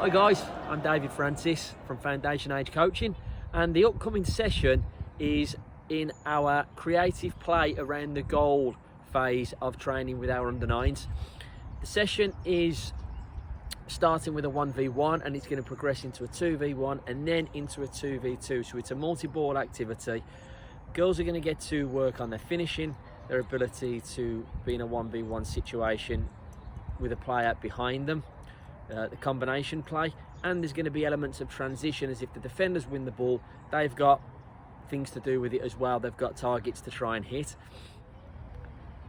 Hi guys, I'm David Francis from Foundation Age Coaching, and the upcoming session is in our creative play around the goal phase of training with our under-9s. The session is starting with a 1v1 and it's going to progress into a 2v1 and then into a 2v2, so it's a multi-ball activity. Girls are going to get to work on their finishing, their ability to be in a 1v1 situation with a player behind them, the combination play, and there's going to be elements of transition, as if the defenders win the ball, they've got things to do with it as well. They've got targets to try and hit.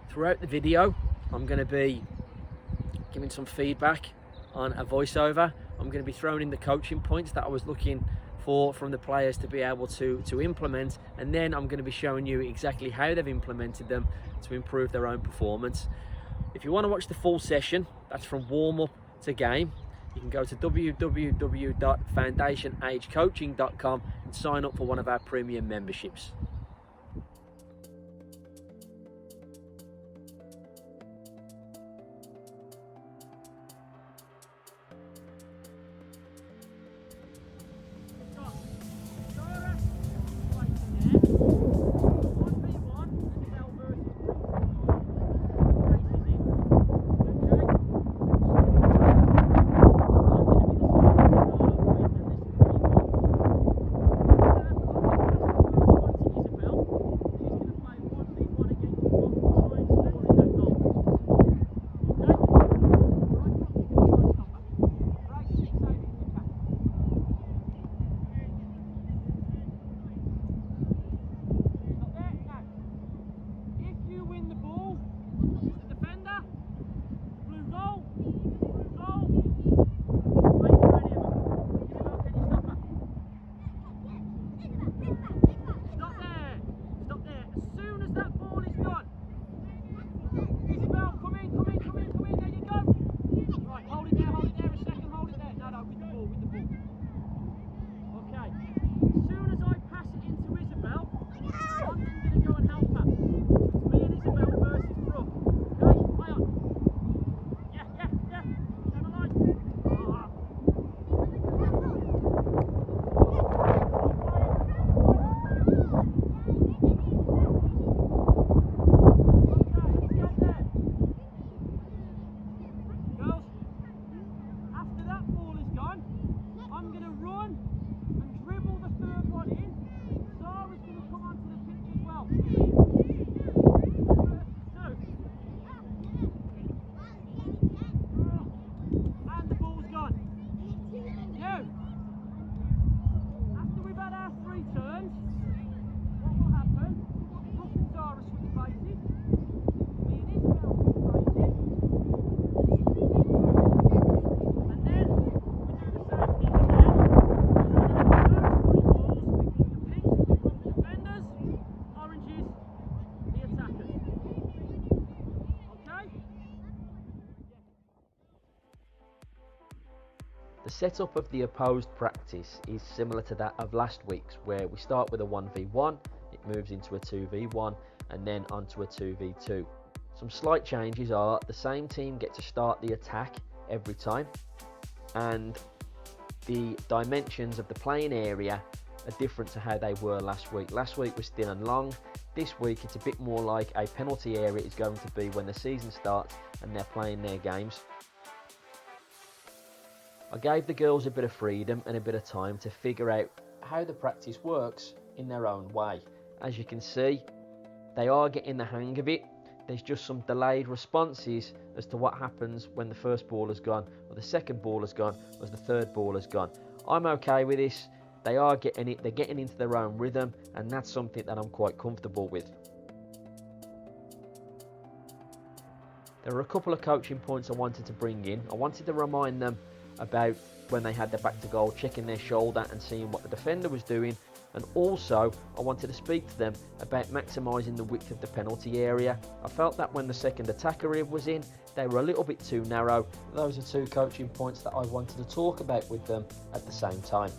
Throughout the video, I'm going to be giving some feedback on a voiceover. I'm going to be throwing in the coaching points that I was looking for from the players to be able to implement, and then I'm going to be showing you exactly how they've implemented them to improve their own performance. If you want to watch the full session, that's from warm-up to game, you can go to www.foundationagecoaching.com and sign up for one of our premium memberships. The setup of the opposed practice is similar to that of last week's, where we start with a 1v1, it moves into a 2v1 and then onto a 2v2. Some slight changes are the same team get to start the attack every time, and the dimensions of the playing area are different to how they were last week. Last week was thin and long. This week it's a bit more like a penalty area is going to be when the season starts and they're playing their games. I gave the girls a bit of freedom and a bit of time to figure out how the practice works in their own way. As you can see, they are getting the hang of it. There's just some delayed responses as to what happens when the first ball has gone, or the second ball has gone, or the third ball has gone. I'm okay with this. They are getting it, they're getting into their own rhythm, and that's something that I'm quite comfortable with. There are a couple of coaching points I wanted to bring in. I wanted to remind them about when they had their back to goal, checking their shoulder and seeing what the defender was doing, and also I wanted to speak to them about maximising the width of the penalty area. I felt that when the second attacker was in, they were a little bit too narrow. Those are two coaching points that I wanted to talk about with them at the same time.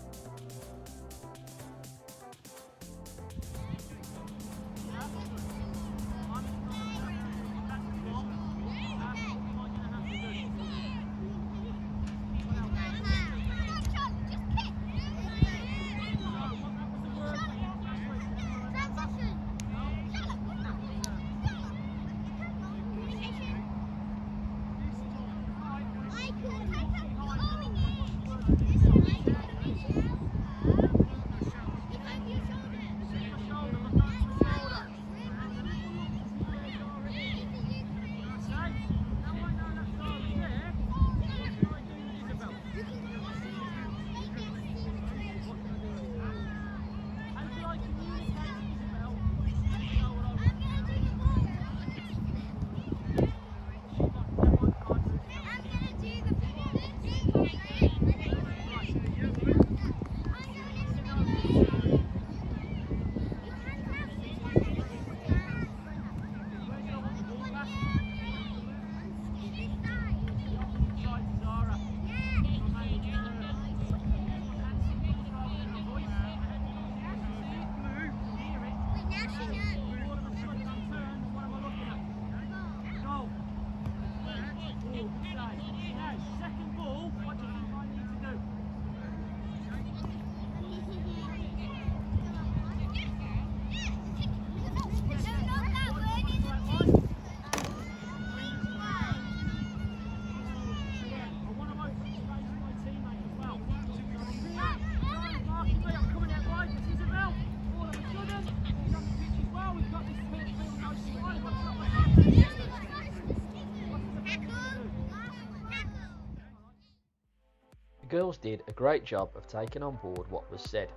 The girls did a great job of taking on board what was said.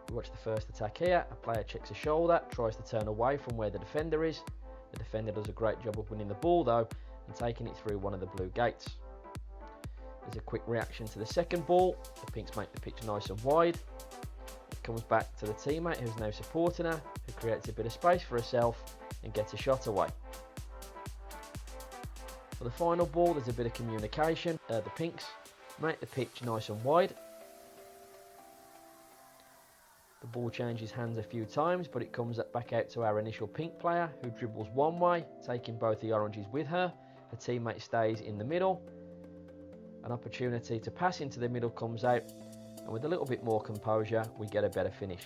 We watch the first attack here. A player checks a shoulder, tries to turn away from where the defender is. The defender does a great job of winning the ball though and taking it through one of the blue gates. There's a quick reaction to the second ball. The Pinks make the pitch nice and wide. It comes back to the teammate who's now supporting her, who creates a bit of space for herself and gets a shot away. For the final ball, there's a bit of communication. The Pinks make the pitch nice and wide. The ball changes hands a few times, but it comes back out to our initial Pink player, who dribbles one way, taking both the oranges with her. Her teammate stays in the middle. An opportunity to pass into the middle comes out, and with a little bit more composure, we get a better finish.